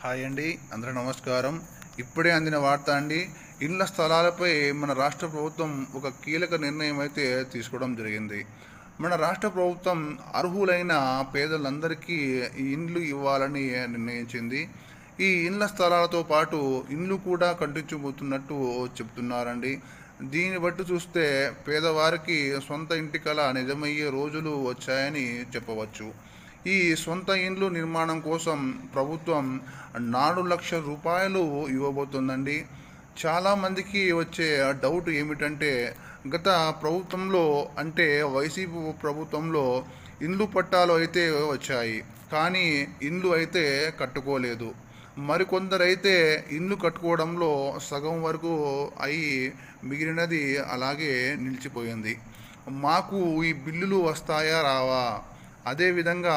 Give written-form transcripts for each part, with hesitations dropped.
Hi అండి, అందరూ నమస్కారం. ఇప్పుడే అందిన వార్త అండి. ఇళ్ల స్థలాలపై మన రాష్ట్ర ప్రభుత్వం ఒక కీలక నిర్ణయం అయితే తీసుకోవడం జరిగింది. మన రాష్ట్ర ప్రభుత్వం అర్హులైన పేదలందరికీ ఈ ఇండ్లు ఇవ్వాలని నిర్ణయించింది. ఈ ఇండ్ల స్థలాలతో పాటు ఇండ్లు కూడా కట్టించబోతున్నట్టు చెప్తున్నారండి. దీన్ని బట్టి చూస్తే పేదవారికి సొంత ఇంటి కల నిజమయ్యే రోజులు వచ్చాయని చెప్పవచ్చు. ఈ సొంత ఇండ్లు నిర్మాణం కోసం ప్రభుత్వం 4 లక్షల రూపాయలు ఇవ్వబోతుందండి. చాలామందికి వచ్చే డౌట్ ఏమిటంటే, గత ప్రభుత్వంలో అంటే వైసీపీ ప్రభుత్వంలో ఇండ్లు పట్టాలు అయితే వచ్చాయి, కానీ ఇండ్లు అయితే కట్టుకోలేదు. మరికొందరైతే ఇల్లు కట్టుకోవడంలో సగం వరకు అయి మిగిలినది అలాగే నిలిచిపోయింది. మాకు ఈ బిల్లులు వస్తాయా రావా? అదేవిధంగా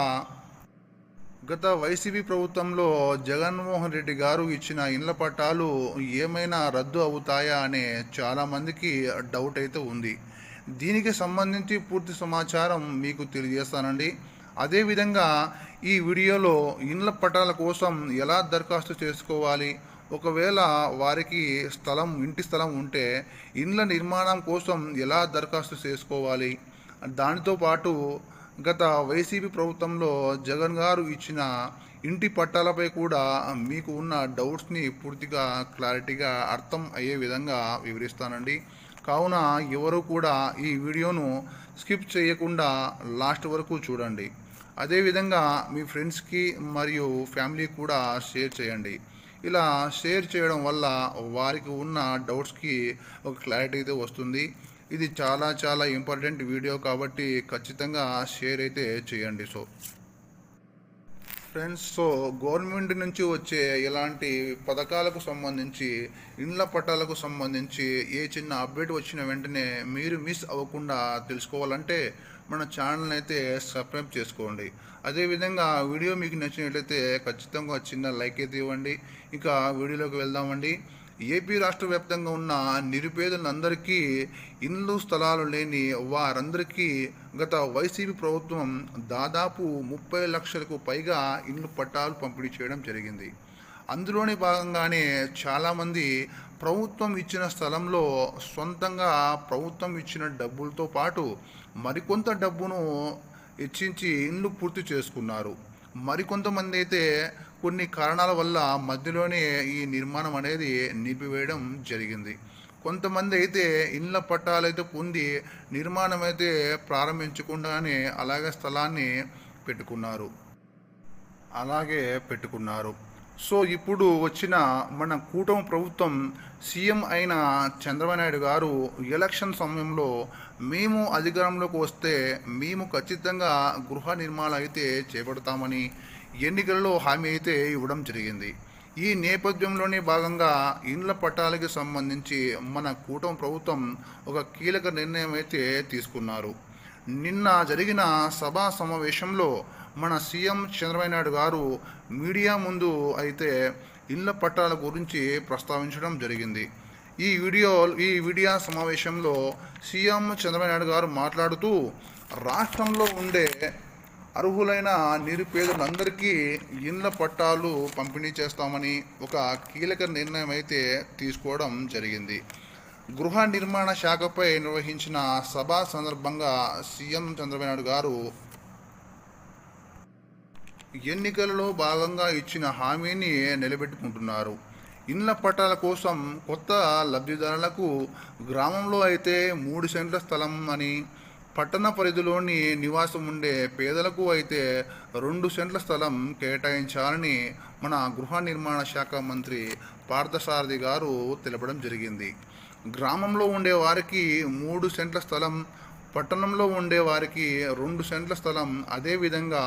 గత వైసీపీ ప్రభుత్వంలో జగన్మోహన్ రెడ్డి గారు ఇచ్చిన ఇళ్ల పట్టాలు ఏమైనా రద్దు అవుతాయా అనే చాలామందికి డౌట్ అయితే ఉంది. దీనికి సంబంధించి పూర్తి సమాచారం మీకు తెలియజేస్తానండి. అదేవిధంగా ఈ వీడియోలో ఇండ్ల పట్టాల కోసం ఎలా దరఖాస్తు చేసుకోవాలి, ఒకవేళ వారికి ఇంటి స్థలం ఉంటే ఇండ్ల నిర్మాణం కోసం ఎలా దరఖాస్తు చేసుకోవాలి, దానితో పాటు గత వైసీపీ ప్రభుత్వంలో జగన్ గారు ఇచ్చిన ఇంటి పట్టాలపై కూడా మీకు ఉన్న డౌట్స్ని పూర్తిగా క్లారిటీగా అర్థం అయ్యే విధంగా వివరిస్తానండి. కావున ఎవరు కూడా ఈ వీడియోను స్కిప్ చేయకుండా లాస్ట్ వరకు చూడండి. అదేవిధంగా మీ ఫ్రెండ్స్కి మరియు ఫ్యామిలీ కూడా షేర్ చేయండి. ఇలా షేర్ చేయడం వల్ల వారికి ఉన్న డౌట్స్కి ఒక క్లారిటీ అయితే వస్తుంది. ఇది చాలా చాలా ఇంపార్టెంట్ వీడియో కాబట్టి ఖచ్చితంగా షేర్ అయితే చేయండి. ఫ్రెండ్స్, గవర్నమెంట్ నుంచి వచ్చే ఇలాంటి పథకాలకు సంబంధించి ఇండ్ల పట్టాలకు సంబంధించి ఏ చిన్న అప్డేట్ వచ్చిన వెంటనే మీరు మిస్ అవ్వకుండా తెలుసుకోవాలంటే మన ఛానల్ని అయితే సబ్స్క్రైబ్ చేసుకోండి. అదేవిధంగా వీడియో మీకు నచ్చినట్లయితే ఖచ్చితంగా చిన్న లైక్ అయితే ఇవ్వండి. ఇంకా వీడియోలోకి వెళ్దామండి. ఏపీ రాష్ట్ర వ్యాప్తంగా ఉన్న నిరుపేదలందరికీ ఇండ్లు స్థలాలు లేని వారందరికీ గత వైసీపీ ప్రభుత్వం దాదాపు 30 లక్షలకు పైగా ఇండ్లు పట్టాలు పంపిణీ చేయడం జరిగింది. అందులోని భాగంగానే చాలామంది ప్రభుత్వం ఇచ్చిన స్థలంలో సొంతంగా ప్రభుత్వం ఇచ్చిన డబ్బులతో పాటు మరికొంత డబ్బును హెచ్చించి ఇండ్లు పూర్తి చేసుకున్నారు. మరికొంతమంది అయితే కొన్ని కారణాల వల్ల మధ్యలోనే ఈ నిర్మాణం అనేది నిలిపివేయడం జరిగింది. కొంతమంది అయితే ఇండ్ల పట్టాలైతే పొంది నిర్మాణం అయితే ప్రారంభించకుండానే అలాగే పెట్టుకున్నారు. సో ఇప్పుడు వచ్చిన మన కూటమి ప్రభుత్వం సీఎం అయిన చంద్రబాబు నాయుడు గారు ఎలక్షన్ సమయంలో మేము అధికారంలోకి వస్తే మేము ఖచ్చితంగా గృహ నిర్మాణాలు అయితే చేపడతామని ఎన్నికల్లో హామీ అయితే ఇవ్వడం జరిగింది. ఈ నేపథ్యంలోనే భాగంగా ఇండ్ల పట్టాలకి సంబంధించి మన కూటమి ప్రభుత్వం ఒక కీలక నిర్ణయం అయితే తీసుకున్నారు. నిన్న జరిగిన సభా సమావేశంలో మన సీఎం చంద్రబాబు నాయుడు గారు మీడియా ముందు అయితే ఇళ్ల పట్టాల గురించి ప్రస్తావించడం జరిగింది. ఈ వీడియో సమావేశంలో సీఎం చంద్రబాబు నాయుడు గారు మాట్లాడుతూ రాష్ట్రంలో ఉండే అర్హులైన నిరుపేదలందరికీ ఇండ్ల పట్టాలు పంపిణీ చేస్తామని ఒక కీలక నిర్ణయం అయితే తీసుకోవడం జరిగింది. గృహ నిర్మాణ శాఖపై నిర్వహించిన సభ సందర్భంగా సీఎం చంద్రబాబు నాయుడు గారు ఎన్నికలలో భాగంగా ఇచ్చిన హామీని నిలబెట్టుకుంటున్నారు. ఇండ్ల పట్టాల కోసం కొత్త లబ్ధిదారులకు గ్రామంలో అయితే 3 సెంట్ల స్థలం అని, పట్టణ పరిధిలోని నివాసం ఉండే పేదలకు అయితే 2 సెంట్ల స్థలం కేటాయించాలని మన గృహ నిర్మాణ శాఖ మంత్రి పార్థసారథి గారు తెలపడం జరిగింది. గ్రామంలో ఉండే వారికి 3 సెంట్ల స్థలం, పట్టణంలో ఉండే వారికి 2 సెంట్ల స్థలం, అదేవిధంగా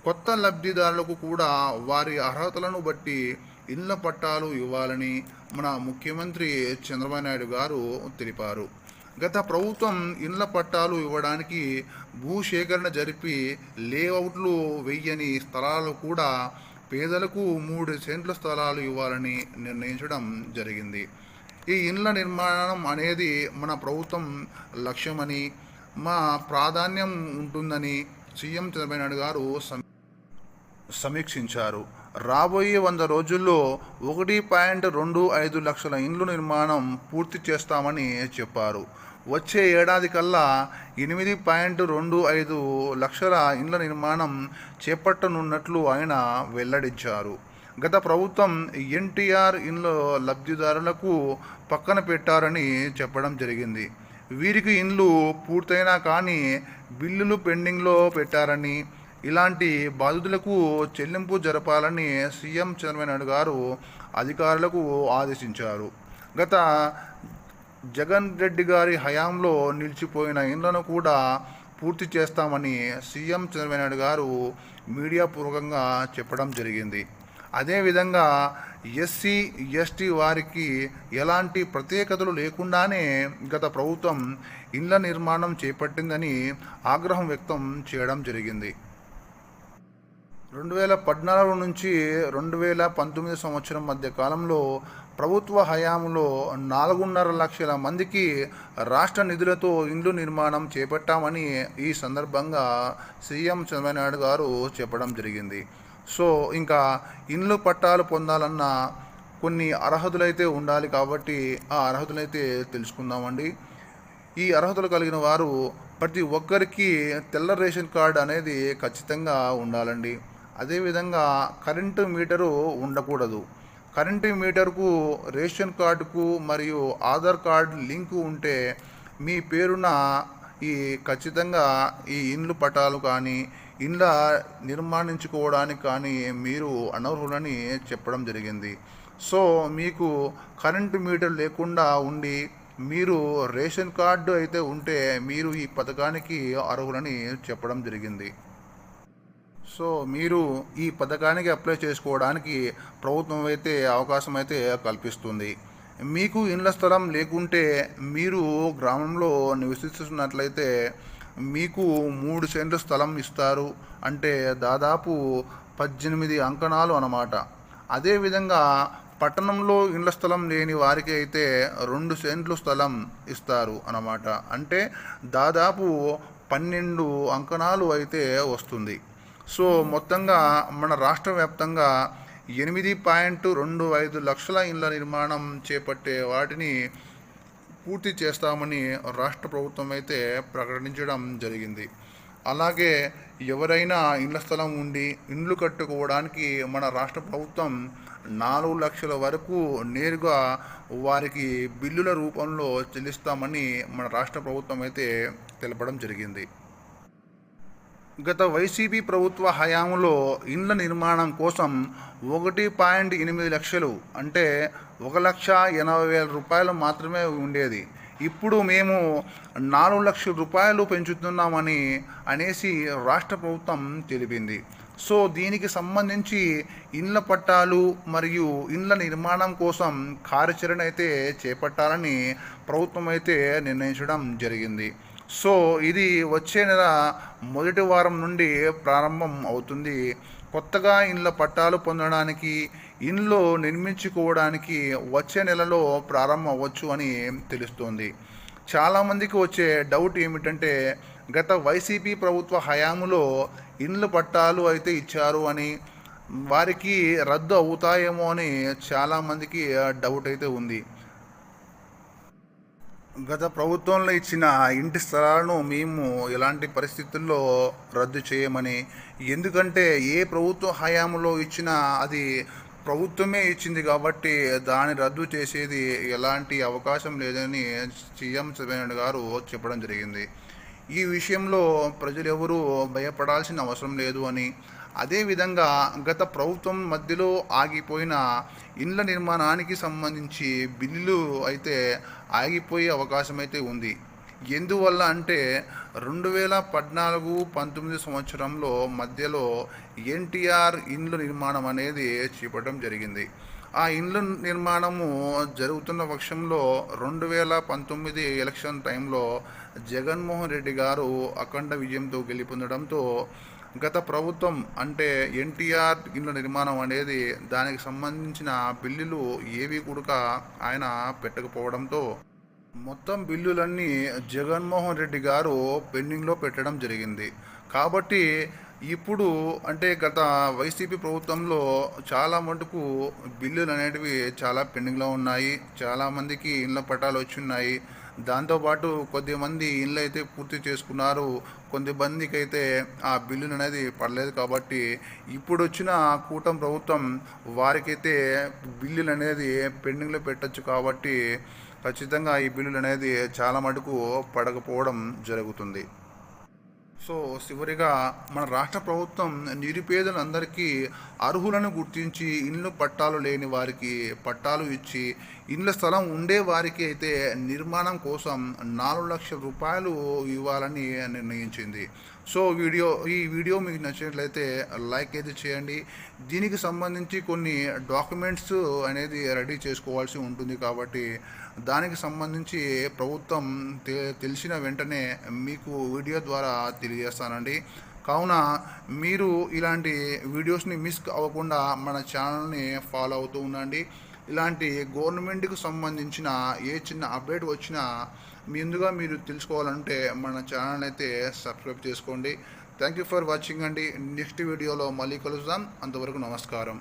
కొత్త లబ్ధిదారులకు కూడా వారి అర్హతలను బట్టి ఇళ్ల పట్టాలు ఇవ్వాలని మన ముఖ్యమంత్రి చంద్రబాబు నాయుడు గారు తెలిపారు. గత ప్రభుత్వం ఇళ్ల పట్టాలు ఇవ్వడానికి భూసేకరణ జరిపి లేఅవుట్లు వెయ్యని స్థలాలు కూడా పేదలకు 3 సెంట్ల స్థలాలు ఇవ్వాలని నిర్ణయించడం జరిగింది. ఈ ఇండ్ల నిర్మాణం అనేది మన ప్రభుత్వం లక్ష్యమని, మా ప్రాధాన్యం ఉంటుందని సీఎం చంద్రబాబు నాయుడు గారు సమీక్షించారు. రాబోయే 100 రోజుల్లో 1.25 లక్షల ఇండ్ల నిర్మాణం పూర్తి చేస్తామని చెప్పారు. వచ్చే ఏడాది కల్లా 8.25 లక్షల ఇండ్ల నిర్మాణం చేపట్టనున్నట్లు ఆయన వెల్లడించారు. గత ప్రభుత్వం ఎన్టీఆర్ ఇండ్ల లబ్ధిదారులకు పక్కన పెట్టారని చెప్పడం జరిగింది. వీరికి ఇండ్లు పూర్తయినా కానీ బిల్లులు పెండింగ్లో పెట్టారని, ఇలాంటి బాధితులకు చెల్లింపు జరపాలని సీఎం చంద్రబాబు నాయుడు గారు అధికారులకు ఆదేశించారు. గత జగన్ రెడ్డి గారి హయాంలో నిలిచిపోయిన ఇండ్లను కూడా పూర్తి చేస్తామని సీఎం చంద్రబాబు నాయుడు గారు మీడియా పూర్వకంగా చెప్పడం జరిగింది. అదేవిధంగా ఎస్సీ ఎస్టీ వారికి ఎలాంటి ప్రత్యేకతలు లేకుండానే గత ప్రభుత్వం ఇండ్ల నిర్మాణం చేపట్టిందని ఆగ్రహం వ్యక్తం చేయడం జరిగింది. 2014 నుంచి 2019 సంవత్సరం మధ్య కాలంలో ప్రభుత్వ హయాంలో 4.5 లక్షల మందికి రాష్ట్ర నిధులతో ఇండ్లు నిర్మాణం చేపట్టామని ఈ సందర్భంగా సీఎం చంద్రబాబు నాయుడు గారు చెప్పడం జరిగింది. సో ఇంకా ఇండ్లు పట్టాలు పొందాలన్న కొన్ని అర్హతలైతే ఉండాలి కాబట్టి ఆ అర్హతలైతే తెలుసుకుందామండి. ఈ అర్హతలు కలిగిన వారు ప్రతి ఒక్కరికి తెల్ల రేషన్ కార్డు అనేది ఖచ్చితంగా ఉండాలండి. అదేవిధంగా కరెంటు మీటరు ఉండకూడదు. కరెంటు మీటర్కు రేషన్ కార్డుకు మరియు ఆధార్ కార్డు లింకు ఉంటే మీ పేరున ఈ ఖచ్చితంగా ఈ ఇండ్లు పట్టాలు కానీ ఇండ్ల నిర్మాణించుకోవడానికి కానీ మీరు అనర్హులని చెప్పడం జరిగింది. సో మీకు కరెంటు మీటర్ లేకుండా ఉండి మీరు రేషన్ కార్డు అయితే ఉంటే మీరు ఈ పథకానికి అర్హులని చెప్పడం జరిగింది. సో మీరు ఈ పథకానికి అప్లై చేసుకోవడానికి ప్రభుత్వం అయితే అవకాశం అయితే కల్పిస్తుంది. మీకు ఇండ్ల స్థలం లేకుంటే మీరు గ్రామంలో నివసిస్తున్నట్లయితే మీకు 3 సెంట్లు స్థలం ఇస్తారు. అంటే దాదాపు 18 అంకణాలు అన్నమాట. అదేవిధంగా పట్టణంలో ఇండ్ల స్థలం లేని వారికి అయితే 2 సెంట్లు స్థలం ఇస్తారు అన్నమాట. అంటే దాదాపు 12 అంకణాలు అయితే వస్తుంది. సో మొత్తంగా మన రాష్ట్ర వ్యాప్తంగా 8.25 లక్షల ఇండ్ల నిర్మాణం చేపట్టే వాటిని పూర్తి చేస్తామని రాష్ట్ర ప్రభుత్వం అయితే ప్రకటించడం జరిగింది. అలాగే ఎవరైనా ఇండ్ల స్థలం ఉండి ఇండ్లు కట్టుకోవడానికి మన రాష్ట్ర ప్రభుత్వం 4 లక్షల వరకు నేరుగా వారికి బిల్లుల రూపంలో చెల్లిస్తామని మన రాష్ట్ర ప్రభుత్వం అయితే తెలపడం జరిగింది. గత వైసీపీ ప్రభుత్వ హయాంలో ఇండ్ల నిర్మాణం కోసం 1.8 లక్షలు అంటే 1,80,000 రూపాయలు మాత్రమే ఉండేది. ఇప్పుడు మేము 4 లక్షల రూపాయలు పెంచుతున్నామని అనేసి రాష్ట్ర ప్రభుత్వం తెలిపింది. సో దీనికి సంబంధించి ఇండ్ల పట్టాలు మరియు ఇండ్ల నిర్మాణం కోసం కార్యాచరణ అయితే చేపట్టాలని ప్రభుత్వం అయితే నిర్ణయించడం జరిగింది. సో ఇది వచ్చే నెల మొదటి వారం నుండి ప్రారంభం అవుతుంది. కొత్తగా ఇండ్ల పట్టాలు పొందడానికి ఇండ్లు నిర్మించుకోవడానికి వచ్చే నెలలో ప్రారంభం అవ్వచ్చు అని తెలుస్తోంది. చాలామందికి వచ్చే డౌట్ ఏమిటంటే గత వైసీపీ ప్రభుత్వ హయాంలో ఇండ్ల పట్టాలు అయితే ఇచ్చారు అని, వారికి రద్దు అవుతాయేమో అని చాలామందికి డౌట్ అయితే ఉంది. గత ప్రభుత్వంలో ఇచ్చిన ఇంటి స్థలాలను మేము ఎలాంటి పరిస్థితుల్లో రద్దు చేయమని, ఎందుకంటే ఏ ప్రభుత్వ హయాంలో ఇచ్చినా అది ప్రభుత్వమే ఇచ్చింది కాబట్టి దాన్ని రద్దు చేసేది ఎలాంటి అవకాశం లేదని సీఎం చంద్రబాబు నాయుడు గారు చెప్పడం జరిగింది. ఈ విషయంలో ప్రజలు ఎవరూ భయపడాల్సిన అవసరం లేదు అని, అదేవిధంగా గత ప్రభుత్వం మధ్యలో ఆగిపోయిన ఇండ్ల నిర్మాణానికి సంబంధించి బిల్లులు అయితే ఆగిపోయే అవకాశం అయితే ఉంది. ఎందువల్ల అంటే 2014-19 సంవత్సరంలో మధ్యలో ఎన్టీఆర్ ఇండ్ల నిర్మాణం అనేది చేపట్టడం జరిగింది. ఆ ఇండ్ల నిర్మాణము జరుగుతున్న పక్షంలో 2019 ఎలక్షన్ టైంలో జగన్మోహన్ రెడ్డి గారు అఖండ విజయంతో గెలుపొందడంతో గత ప్రభుత్వం అంటే ఎన్టీఆర్ ఇండ్ల నిర్మాణం అనేది దానికి సంబంధించిన బిల్లులు ఏవి కూడా ఆయన పెట్టకపోవడంతో మొత్తం బిల్లులన్నీ జగన్మోహన్ రెడ్డి గారు పెండింగ్లో పెట్టడం జరిగింది. కాబట్టి ఇప్పుడు అంటే గత వైసీపీ ప్రభుత్వంలో చాలా మటుకు బిల్లులు అనేటివి చాలా పెండింగ్లో ఉన్నాయి. చాలామందికి ఇళ్ళ పట్టాలు వచ్చి ఉన్నాయి. దాంతోపాటు కొద్దిమంది ఇళ్ళు అయితే పూర్తి చేసుకున్నారు. కొంతమందికి అయితే ఆ బిల్లులు అనేది పడలేదు. కాబట్టి ఇప్పుడు వచ్చిన కూటమి ప్రభుత్వం వారికైతే బిల్లులు అనేది పెండింగ్లో పెట్టచ్చు. కాబట్టి ఖచ్చితంగా ఈ బిల్లులు అనేది చాలా మటుకు పడకపోవడం జరుగుతుంది. సో చివరిగా మన రాష్ట్ర ప్రభుత్వం నిరుపేదలందరికీ అర్హులను గుర్తించి ఇండ్లు పట్టాలు లేని వారికి పట్టాలు ఇచ్చి ఇండ్ల స్థలం ఉండే వారికి అయితే నిర్మాణం కోసం 4 లక్షల రూపాయలు ఇవ్వాలని నిర్ణయించింది. సో ఈ వీడియో మీకు నచ్చినట్లయితే లైక్ అయితే చేయండి. దీనికి సంబంధించి కొన్ని డాక్యుమెంట్స్ అనేది రెడీ చేసుకోవాల్సి ఉంటుంది. కాబట్టి దానికి సంబంధించి ప్రభుత్వం తెలిసిన వెంటనే మీకు వీడియో ద్వారా తెలియజేస్తానండి. కావున మీరు ఇలాంటి వీడియోస్ని మిస్ అవ్వకుండా మన ఛానల్ని ఫాలో అవుతూ ఉండండి. ఇలాంటి గవర్నమెంట్కి సంబంధించిన ఏ చిన్న అప్డేట్ వచ్చినా ముందుగా మీరు తెలుసుకోవాలంటే మన ఛానల్ అయితే సబ్స్క్రైబ్ చేసుకోండి. థ్యాంక్ యూ ఫర్ వాచింగ్ అండి. నెక్స్ట్ వీడియోలో మళ్ళీ కలుద్దాం. అంతవరకు నమస్కారం.